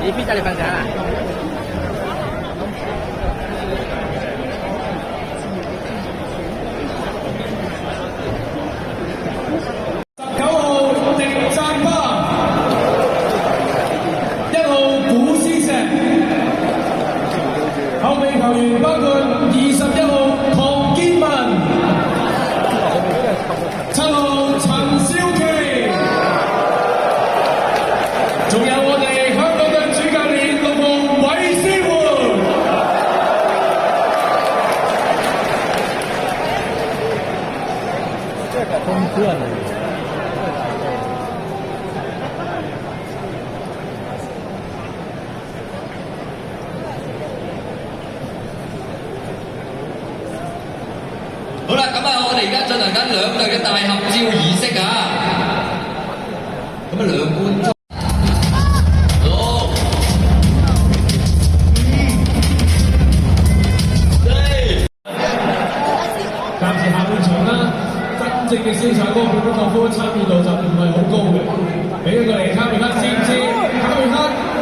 你邊仔你瞓醒啊？後備球員包括21號唐建文、7號陳少琪，仲有我哋香港隊主教練6號韋思煥。這個風格呢？好啦，咁啊，我哋而家進行緊兩隊嘅大合照儀式啊！咁啊，兩觀眾，好，暫時下半場啦，真正嘅燒柴哥普魯諾夫參與度就唔係好高嘅，俾一個嚟卡梅克知唔知？卡梅克。